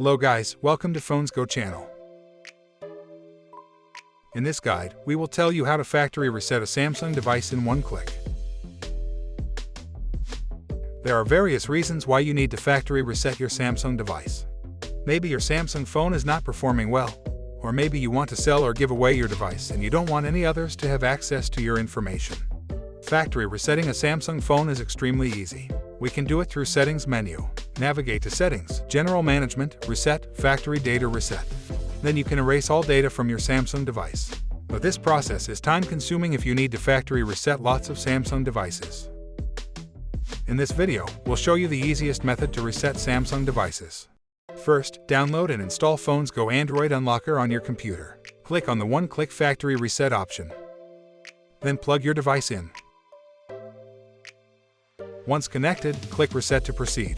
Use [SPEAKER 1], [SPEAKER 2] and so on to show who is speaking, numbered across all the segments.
[SPEAKER 1] Hello guys, welcome to FonesGo channel. In this guide, we will tell you how to factory reset a Samsung device in one click. There are various reasons why you need to factory reset your Samsung device. Maybe your Samsung phone is not performing well, or maybe you want to sell or give away your device and you don't want any others to have access to your information. Factory resetting a Samsung phone is extremely easy. We can do it through Settings menu. Navigate to Settings, General Management, Reset, Factory Data Reset. Then you can erase all data from your Samsung device. But this process is time-consuming if you need to factory reset lots of Samsung devices. In this video, we'll show you the easiest method to reset Samsung devices. First, download and install FonesGo Android Unlocker on your computer. Click on the one-click factory reset option. Then plug your device in. Once connected, click Reset to proceed.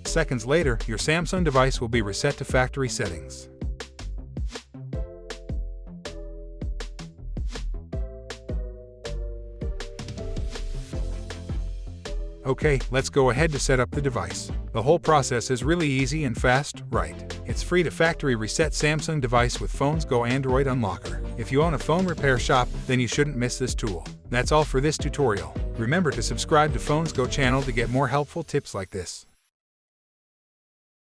[SPEAKER 1] Seconds later, your Samsung device will be reset to factory settings. Okay, let's go ahead to set up the device. The whole process is really easy and fast, right? It's free to factory reset Samsung device with FonesGo Android Unlocker. If you own a phone repair shop, then you shouldn't miss this tool. That's all for this tutorial. Remember to subscribe to FonesGo channel to get more helpful tips like this.